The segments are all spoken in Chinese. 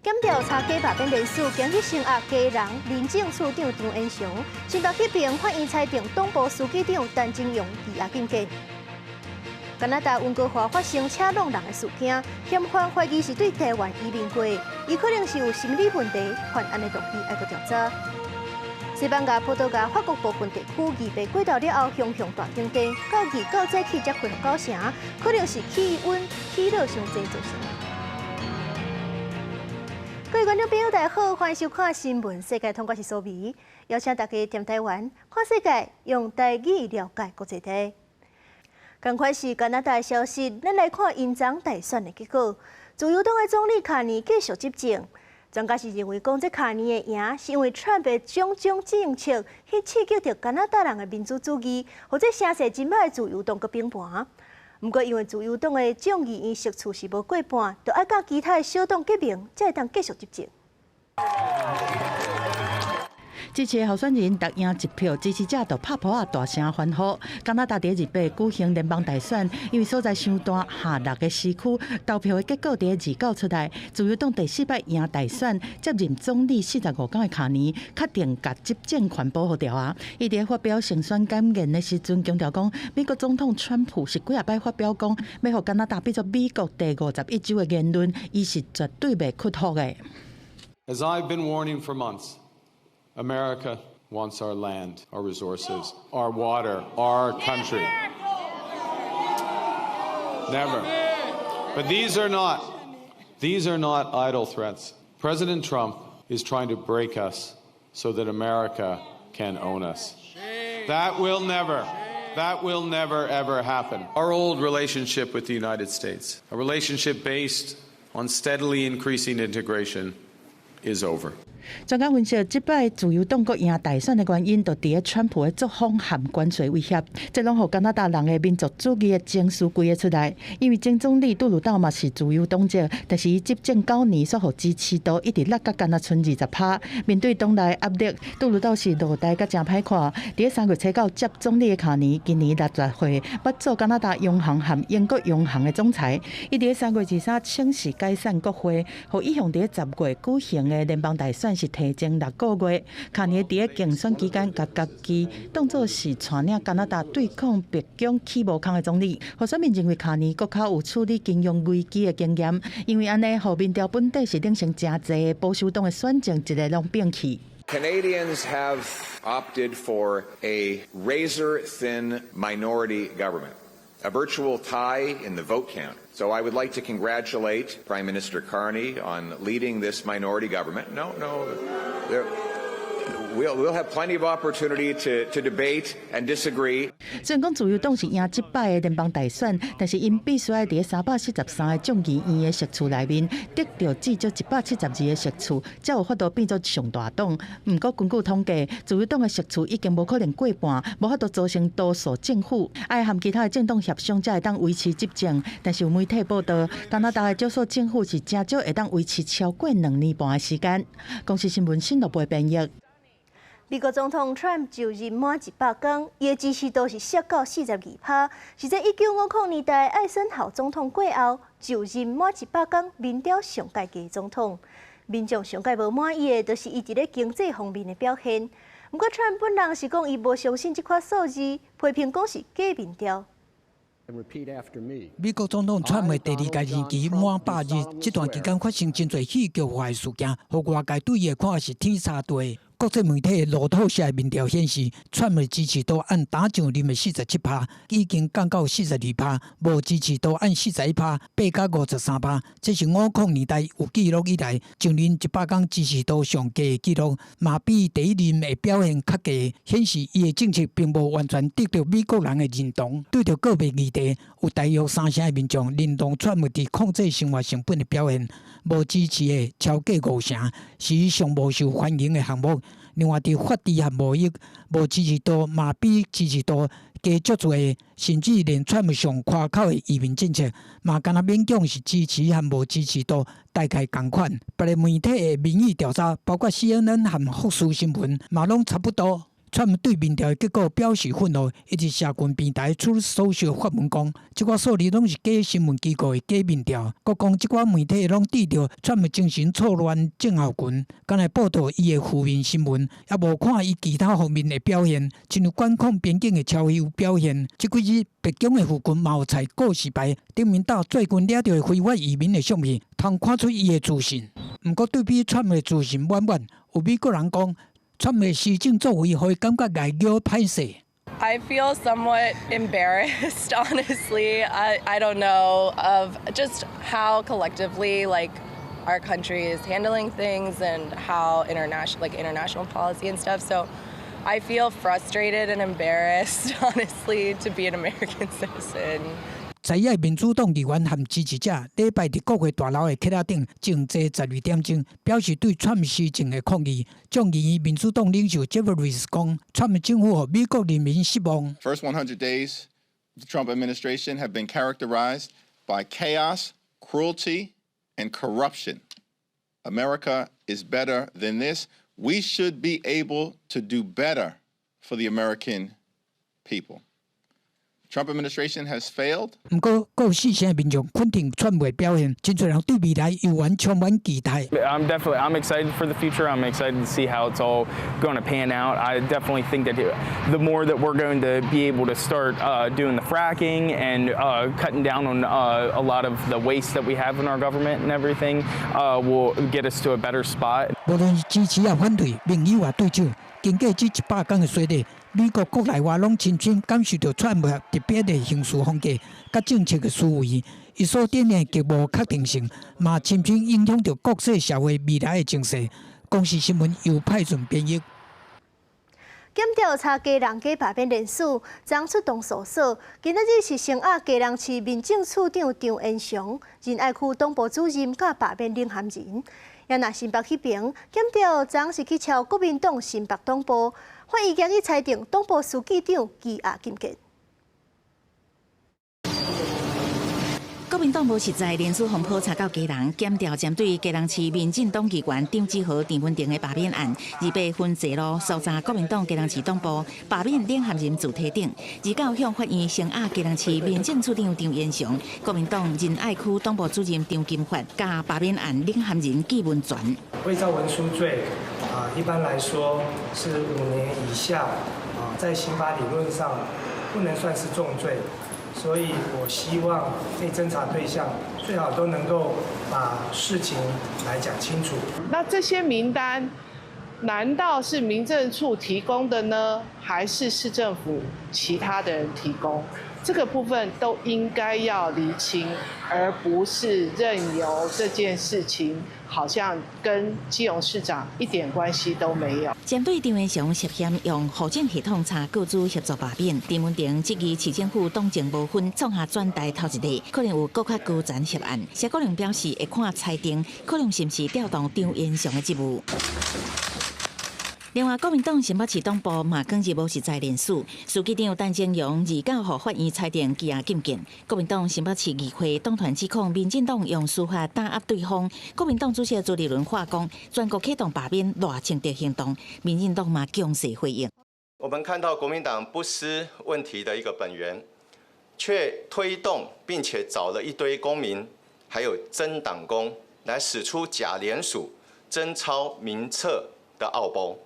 检调查假罢免人士，今日升压家人，民政处长张延祥，新北批评法院裁定党部书记长陈金勇羁押禁见。加拿大温哥华发生车撞人的事件，嫌犯怀疑是对台湾移民过，伊可能是有心理问题，犯案的动机要搁调查。西班牙、葡萄牙、法国部分地区预备过道了后，熊熊大停电，到2、9早起才恢复9成，可能是气温起热伤济造成。各位观众朋友，大家好，欢迎收看《新闻世界》，通我是苏眉，邀请大家踮台湾看世界，用台语了解国际题。同款是加拿大的消息，咱来看因长大选的结果。自由党的总理卡尼继续执政，专家是认为讲这卡尼的赢是因为川普种种政策去刺激着加拿大人的民主主义，或者声势真歹的自由党个平盘。不过因为自由党的众议院席次是无过半，就要甲其他的小党结盟，才会当继续执政。支持候选人独赢1票，支持者就拍扑啊大声欢呼。加拿大第2日举行联邦大选，因为所在伤大，下6个市区投票的结果第2/9出来，自由党第4摆赢大选，接任总理45天的卡尼，确定甲执政权保护掉啊！伊伫发表胜选感言的时阵强调讲，美国总统川普是几摆发表讲，要互加拿大变作美国第51州的言论，伊是绝对袂屈服的。As I've been warning for months. America wants our land, our resources, our water, our country. Never. But these are not idle threats. President Trump is trying to break us so that America can own us. That will never ever happen. Our old relationship with the United States, a relationship based on steadily increasing integration, is over. 专家分析，即摆自由党国赢大选的原因，就伫咧川普的作风和关税威胁，这拢互加拿大人的民族主义的情绪归个出来。因为前总理杜鲁道嘛是自由党籍，但是伊执政9年，所互支持度一直落到敢若剩20%。面对党内压力，杜鲁道是落台甲真歹看。伫咧3月初9接总理的卡尼，今年60岁，捌做加拿大央行和英国央行的总裁。伊伫咧3月23请示解散国会，互意向伫咧10月举行的联邦大选。是提前6个月，卡尼伫咧竞选期间，甲家己当作是带领加拿大对抗白宫起无空的总理。候选人认为卡尼国较有处理金融危机的经验，因为安尼，互民调本地是领先真济保守党的选情，一个拢摒弃。Canadians have opted for a razor-thin minority government, a virtual tie in the vote count. So I would like to congratulate Prime Minister Carney on leading this minority government. We'll have plenty of opportunity to debate and disagree. 虽然讲自由党是赢即摆的联邦大选，但是因必须要伫343个众议院的席次内面得到至少172个席次，才有法度变作上大党。不过根据统计，自由党的席次已经无可能过半，无法度组成多数政府，要和其他的政党协商才会当维持执政。但是有媒体报道，加拿大的少数政府是真少会当维持超过2年半的时间。公司新闻新闻部编译。美国总统 Trump 就任满100天，伊的支持度是跌到42%，是在1950年代艾森豪总统过后就任满100天民调上界低总统。民众上界无满意的，就是伊伫咧经济方面的表现。不过 Trump 本人是讲伊无相信这款数字，批评讲是假民调。美国总统川普第2届任期满100日，这段期间发生真侪戏剧化的事件，互外界对伊的看法是天差地。国际媒体路透社民调显示，川普支持度按打上任的47%，已经降到42%，无支持度按41%，背到53%。这是50年代有记录以来就任100天支持度上低的记录，嘛比第1任的表现较低，显示伊的政策并无完全得到美国人的认同。对着个别议题，有大约3成的民众认同川普伫控制生活成本的表现，无支持的超过5成，是伊上无受欢迎的项目。另外，伫法治和贸易无支持度，嘛比支持度加足侪，甚至连川普上夸口的移民政策，嘛敢若勉强是支持和无支持度大概同款。别个媒体的民意调查，包括 CNN 和福斯新闻，嘛拢差不多。川普对民调的结果表示愤怒，以及社群平台出首相发文讲，这寡数字拢是假新闻机构的假民调。佮讲这寡媒体拢低调川普精神错乱症候群，敢来报道伊的负面新闻，也无看伊其他方面的表现，亲像管控边境的超有表现。这几日北京的附近嘛有采告示牌，顶面到最近掠到的非法移民的相片，通看出伊的自信。不过对比川普的自信满满，有美国人讲。川普的施政作为，互伊感觉外交歹势。I feel somewhat embarrassed, honestly. I don't know of just how collectively our country is handling things and how international policy and stuff. So I feel frustrated and embarrassed, honestly, to be an American citizen. 在野民主党议员和支持者礼拜伫国会大楼的客仔顶静坐12点钟，表示对川普施政的抗议。众议院民主党领袖 Jeffries 讲，川普政府予美国人民失望。First 100 days of the Trump administration have been characterized by chaos, cruelty, and corruption. America is better than this. We should be able to do better for the American people. Trump administration has failed. 不过，有4成的民众肯定川普的表现，真侪人对未来犹原充满期待。I'm excited for the future. I'm excited to see how it's all going to pan out. I definitely think that the more that we're going to be able to start doing the fracking and cutting down on a lot of the waste that we have in our government and everything, will get us to a better spot. 无论是支持也反对，民意也对手。经过这100天的洗礼，美国国内外拢深深感受到川普特别的行事风格、甲政策的思维，伊所展现极无确定性，嘛深深影响到国际社会未来的情势。公视新闻又派出编译。检调查家人家罢免人数，昨出动搜索。今仔日是新雅家人市民政处长张延祥、仁爱区党部主任甲罢免领衔人。也那新北迄边检调昨是去敲国民党新北党部，法院今日裁定党部书记长羁押禁见。国民党无实在连署风波查到家人，检调针对家人市民进党议员张志豪、陈文婷的罢免案，2分坐落搜查国民党家人市党部罢免领衔人自体等，29向法院声押家人市民政处长张延祥、国民党仁爱区党部主任张金发加罢免案领衔人纪文全。伪造文书罪一般来说是5年以下在刑法理论上不能算是重罪。所以我希望被侦查对象最好都能够把事情来讲清楚。那这些名单难道是民政处提供的呢，还是市政府其他的人提供？这个部分都应该要厘清，而不是任由这件事情好像跟基隆市长一点关系都没有。针对张延祥涉嫌用户政系统查雇主协助罢免，陈文婷质疑市政府党政无分，创下转台头一例，可能有更较高层涉案。谢国良表示会看裁定，可能是不是调动张延祥的职务。另外，国民党新北市党部嘛，更是无实在连署，书记长陈建荣29号法院裁定羁押禁见。国民党新北市议会党团指控民进党用司法打压对方。国民党主席朱立伦话讲，全国启动罢免赖清德行动，民进党嘛强势回应。我们看到国民党不思问题的一个本源，却推动并且找了一堆公民，还有真党工来使出假联署、真抄名册的奥包。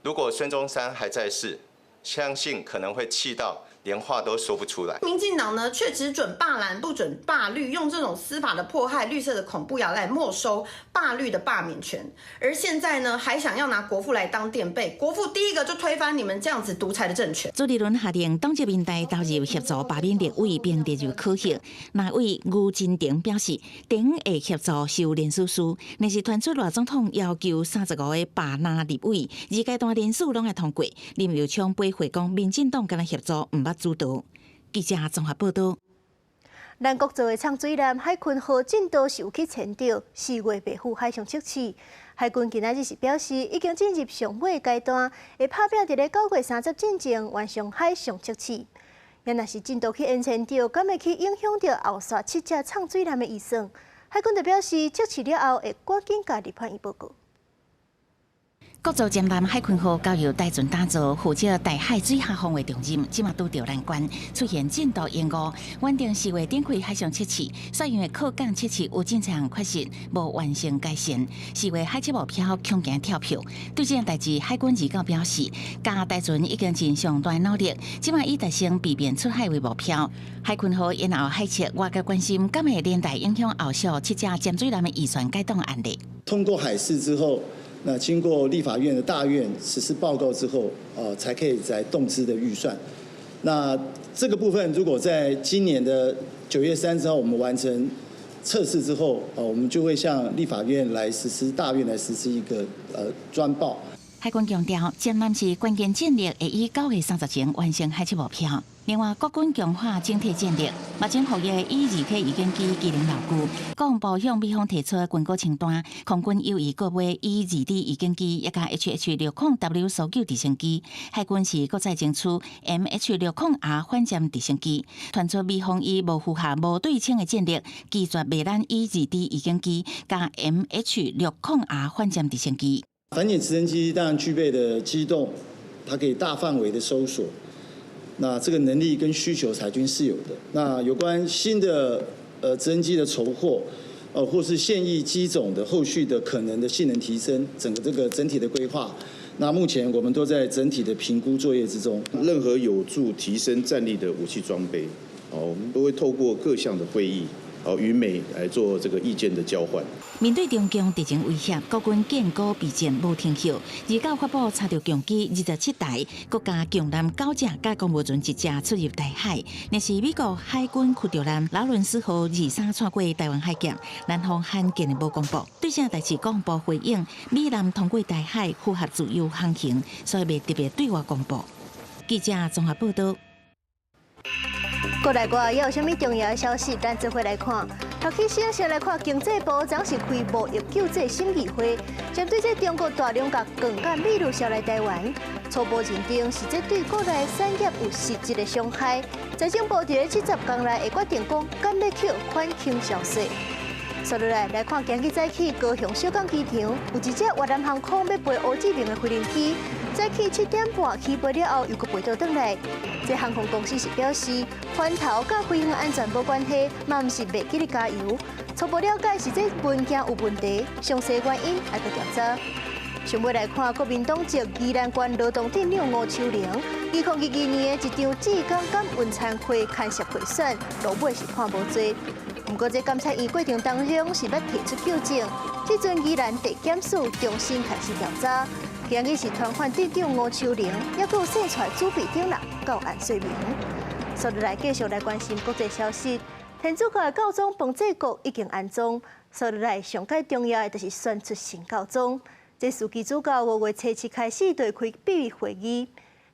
如果孙中山还在世，相信可能会气到连话都说不出来。民进党呢，却只准罢蓝，不准罢绿，用这种司法的迫害、绿色的恐怖来没收罢绿的罢免权。而现在呢，还想要拿国父来当垫背，国父第一个就推翻你们这样子独裁的政权。朱立伦下令党籍民代投入协助罢免立委，并列入考核。内委吴金鼎表示，顶会协助修联署书，若是传出赖总统要求35个罢拿立委，2阶段联署拢会通过。林佑昌背回讲，民进党跟他协助，唔捌主导。记者综合报道。咱国造的畅水南海群号进度是有去前调，4月白虎海上测试。海军今仔日是表示，已经进入上尾阶段，会拍拼伫咧9月30进前完成海上测试。也若是进度去延前调，敢会去影响到后续7只畅水南的预算？海军就表示，测试了后会赶紧甲立法院报告。国造舰南海军号交由台船打造，负责台海水下防卫重任，即马拄着难关，出现进度延误。原定4月展开海上测试，所用的靠港测试有进场缺失，无完成改善。4月海测目标恐惊跳票。对这件代志，海军预告表示，加台船已经尽上大努力，即马以达成避免出海为目标。海军号因后海测，外界关心敢会连带影响后续7架潜水舰的预算改动案例。通过海试之后。那经过立法院的大院实施报告之后，才可以在动资的预算。那这个部分，如果在今年的9月30号我们完成测试之后，我们就会向立法院来实施，大院来实施一个专报。海军强调，舰南是关键战力，会以9月30前完成海测目标。另外，国军强化整体战力，目前服役的E2K鱼舰机机能牢固。国防部向美方提出军购清单，空军有意购买 E2D 鱼舰机，一架 HH-60W 搜救直升机。海军是国再争取 MH-60R 反舰直升机。传出美方以无符合无对称的战力，拒绝卖咱 E2D 鱼舰机加 MH-60R 反舰直升机。反舰直升机当然具备的机动，它可以大范围的搜索。那这个能力跟需求，海军是有的。那有关新的直升机的筹获，或是现役机种的后续的可能的性能提升，整个这个整体的规划，那目前我们都在整体的评估作业之中。任何有助提升战力的武器装备，我们都会透过各项的会议。与美来做这个意见的交换。面对中共敌情威胁，国军建构备战无停歇。29发布查到强机27台，国家强舰9架，加公务船1架出入台海。那是美国海军驱逐舰劳伦斯号23穿过台湾海峡，南方罕见的无公布。对这代志，国防部回应，美南通过台海符合自由航行，所以未特别对外公布。记者综合报道。国内外也有啥物重要的消息？咱做伙来看。头起先来看，经济部昨是开贸易救济审议会，针对这中国大量甲钢甲米路销来台湾，初步认定是这对国内产业有实质的伤害。财政部伫70天内会决定讲敢要扣缓轻消税。接落来看，今日早起高雄小港机场有一只越南航空要飞乌志明的飞行机，早起7点半起飞了后又搁飞倒转来。这航空公司是表示，翻头甲飞行安全无关系，嘛毋是袂记咧加油。初步了解是这文件有问题，详细原因还搁调查。上尾来看，国民党籍宜兰县劳动镇长吴秋玲，2022年的一场志工感恩餐会牵涉贿选，落尾是判无罪。不过，在监察院过程当中是要提出纠正，这阵宜兰地检署重新开始调查。今日是团款镇长吴秋玲，也有洗出主笔等人到案说明。接落来继续来关心国际消息，天主教的教宗彭济国已经安葬。接落来上界重要的就是选出新教宗。这司基主教5月7日开始就会开秘密会议。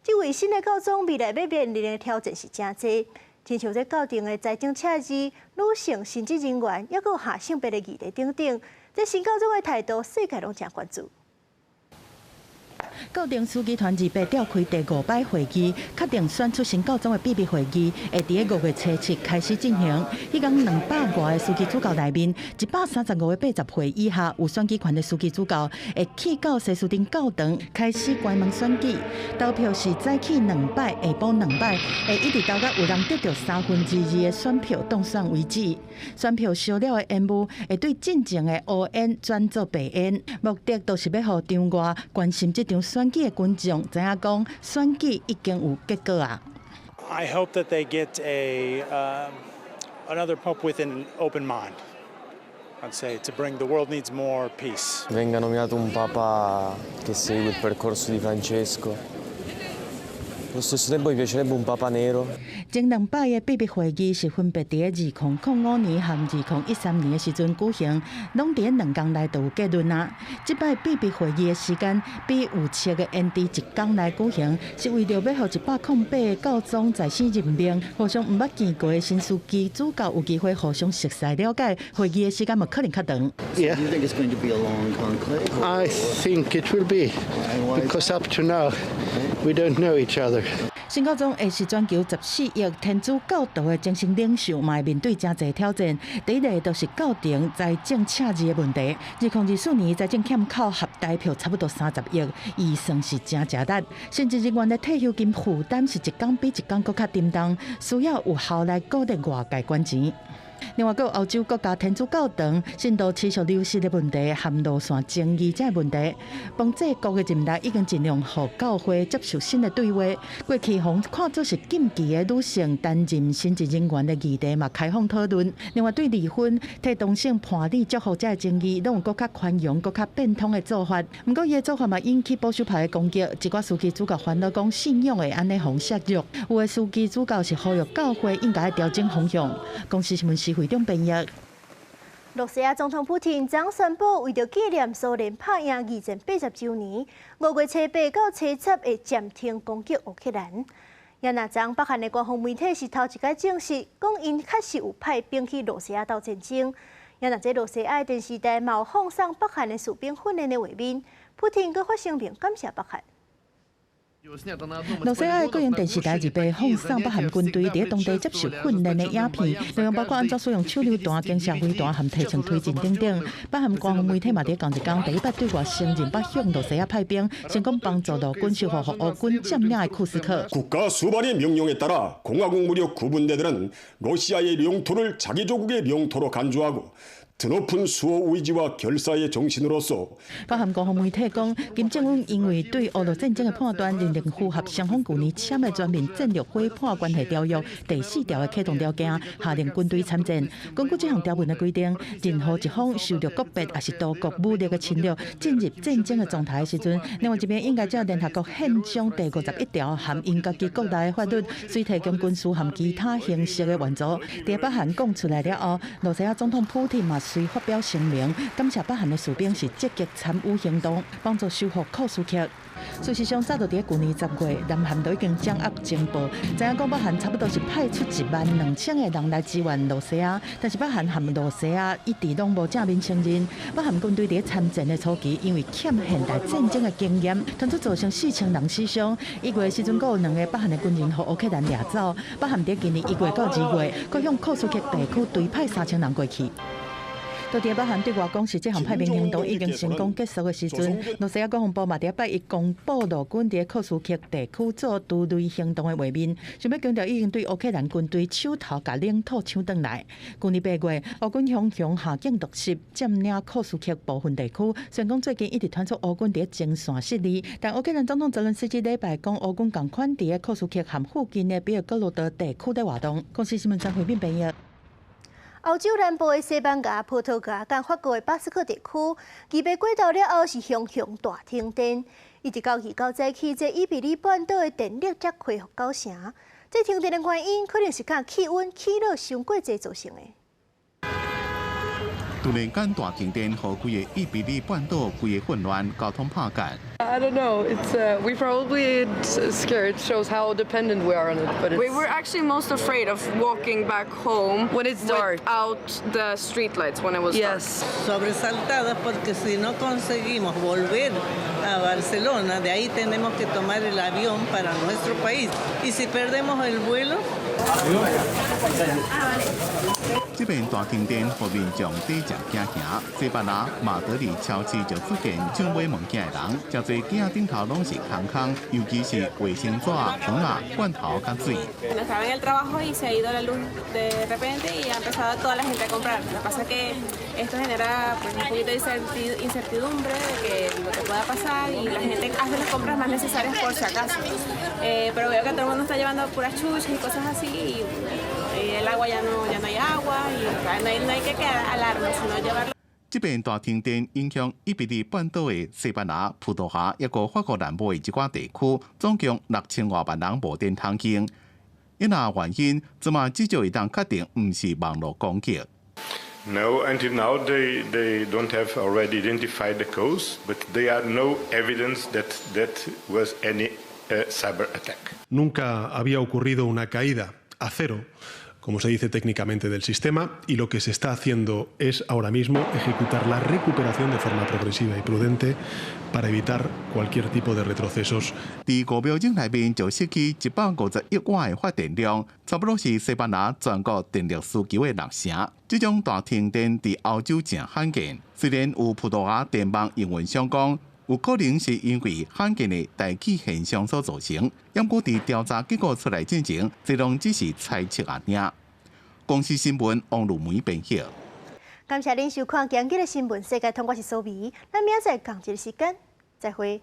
这位新的教宗未来要面临的挑战是真多。亲像这校定的财政赤字、女性神职人员，也有下性别的议题等等，这新教宗的态度，世界拢真关注。固定司机团28召开第5摆会议，确定选出新教宗的秘密会议，会伫5月7日开始进行。迄天200多个司机主教内面，135个80岁以下有选举权的司机主教，会去到西斯汀教堂开始关门选举。投票是早起2摆，下晡2摆，会一直到有人得到2/3的选票当选为止。选票烧了的烟雾会对进前的乌烟转做白烟，目的就是要互场外关心这场选举的群众知影讲选举已经有结果啊。I hope that they get another pope with an open mind. I'd say to bring the world needs more peace. Venga nominato un papa che segue il percorso di Francesco. Allo stesso tempo mi piacerebbe un papa nero. 前2摆的秘密会议是分别伫2005年和2013年的时阵举行，拢伫2天内就有结论啊。这摆秘密会议的时间比有切的延迟1天来举行，是为了要让108个教宗在线任命，互相唔捌见过的新司机主教有机会互相熟悉了解。会议的时间无可能较长。Yeah. Do you think it's going to be a long conclave? I think it will be, because up to now we don't know each other. 新高中会是全球14亿天主教徒的精神领袖，嘛会面对真侪挑战。第一个就是教廷财政赤字的问题。2024年财政欠扣合台票差不多30亿，预算是真吃力。甚至人员的退休金负担是一天比一天更加沉重，需要有效来鼓励外界捐钱。另外，还有欧洲国家天主教堂信徒持续流失的问题，和路线争议这问题，邦济国的人大已经尽量和教会接受新的对话。过去互看作是禁忌的女性担任神职人员的议题嘛，开放讨论。另外，对离婚、替同性伴侣祝福这的争议，拢有更加宽容、更加变通的做法。不过，伊的做法嘛引起保守派的攻击，一寡司机主教烦恼讲信仰会安尼互削弱，有的司机主教是呼吁教会应该调整方向。公司新闻会中编译。罗西亚总统普廷将宣布，为着纪念苏联拍赢2080周年，5月初8到初10会暂停攻击乌克兰。也那将北韩的官方媒体是头一届证实，讲因确实有派兵去罗西亚斗战争。也那这罗西亚的电视台嘛有放送北韩的士兵训练的画面，普廷阁发声明感谢北韩。罗西亚的国营电视台日被放送北韩军队伫当地接受训练的影片，内容包括安怎使用手榴弹、经射飞弹和提前推进等等。北韩官方媒体嘛伫同一天第一摆对外承认，北向罗西亚派兵，成功帮助到军事化和乌军占领的库斯克。드높은 수호 의지와 결사의 정신으로서 北韩官方媒体讲，金正恩因为对俄罗战争的判断仍然符合双方去年签的全面战略伙伴关系条约第4条的启动条件，下令军队参战。根据这项条文的规定，任何一方受到国别也是多国武力的侵略，进入战争的状态的时阵，另外一边应该照联合国宪章第51条和因家己国内的法律，随提供军事和其他形式的援助。在北韩讲出来了后，罗西亚总统普廷嘛随发表声明，感谢北韩的士兵是积极参与行动，帮助收复库斯克。事实上，早就伫去年10月，南韩都已经掌握情报，知影讲北韩差不多是派出12000个人来支援罗西亚，但是北韩和罗西亚一直拢无正面承认。北韩军队伫参战的初期，因为欠现代战争的经验，传出造成4000人死伤。1月时阵，还有2个北韩的军人和乌克兰掠走。北韩伫今年1月到2月，佮向库斯克地区追派3000人过去。到伫北韩对外讲是这项派兵行动已经成功结束的时阵，罗西亚国防部嘛伫拜一公布陆军伫库斯克地区做杜雷行动的画面，想要强调已经对乌克兰军队手头甲领土抢转来。去年8月，乌军向下境夺失，占领库斯克部分地区。虽然讲最近一直传出乌军伫前线失利，但乌克兰总统泽连斯基礼拜讲乌军共款伫库斯克和附近的比尔戈罗德地区在活动。公司新闻张回斌编译。欧洲南部的西班牙、葡萄牙、跟法国的巴斯克地区，伊被过道了后是熊大停电，一直到2到早起，这伊比利半岛的电力才恢复9成。这停电的原因可能是甲气温起落伤过济造成的。突然间大停电，和规个伊比利半岛规个混乱，交通破解。I don't know. It's we probably scared. Shows how dependent we are on it. But we were actually most afraid of walking back home when it's dark, without the street lights when it was dark. Yes. Sobresaltada porque si no conseguimos volver a Barcelona, de ahí tenemos que tomar el avión para nuestro país. Y si perdemos el vuelo. 这边大停电，互民众短暂行行。西班牙、马德里超市就出现抢买物件的人，真侪镜顶头拢是空，尤其是卫生纸、糖啊、罐头甲水。Estaba en el trabajo y se ha ido la luz de repente y ha empezado toda la gente a comprar. Lo que pasa es que esto genera pues, un poquito de incertidumbre de que lo que pueda pasar y la gente hace las compras más necesarias por si acaso. Pero veo que todo el mundo está llevando puras chuchas y cosas así y el agua ya no hay agua y no hay que quedar alarma, sino llevarlo. 这边大停电影响伊比利半岛的西班牙、葡萄牙，一个法国南部的一寡地区，总共6000多万人无电通行。因那原因，怎么至少会当确定唔是网络攻击。No, until now they don't have already identified the cause, but there are no evidence that was any cyber attack. Nunca había ocurrido una caída a cero como se dice técnicamente, del sistema y lo que se está haciendo es ahora mismo ejecutar la recuperación de forma progresiva y prudente para evitar cualquier tipo de retrocesos. 伫5秒鐘內面就失去151瓦嘅發電量，差不多是西班牙全國電力需求嘅6成。這種大停電喺歐洲正罕見，雖然有葡萄牙電網營運商講，有可能是因為罕見嘅大氣現象所造成，不過喺調查結果出來進前，這種只是猜測而已。公司新聞王路梅編輯。感謝您收看今日嘅新聞世界，通過是蘇眉，咱明仔載同一個時間再會。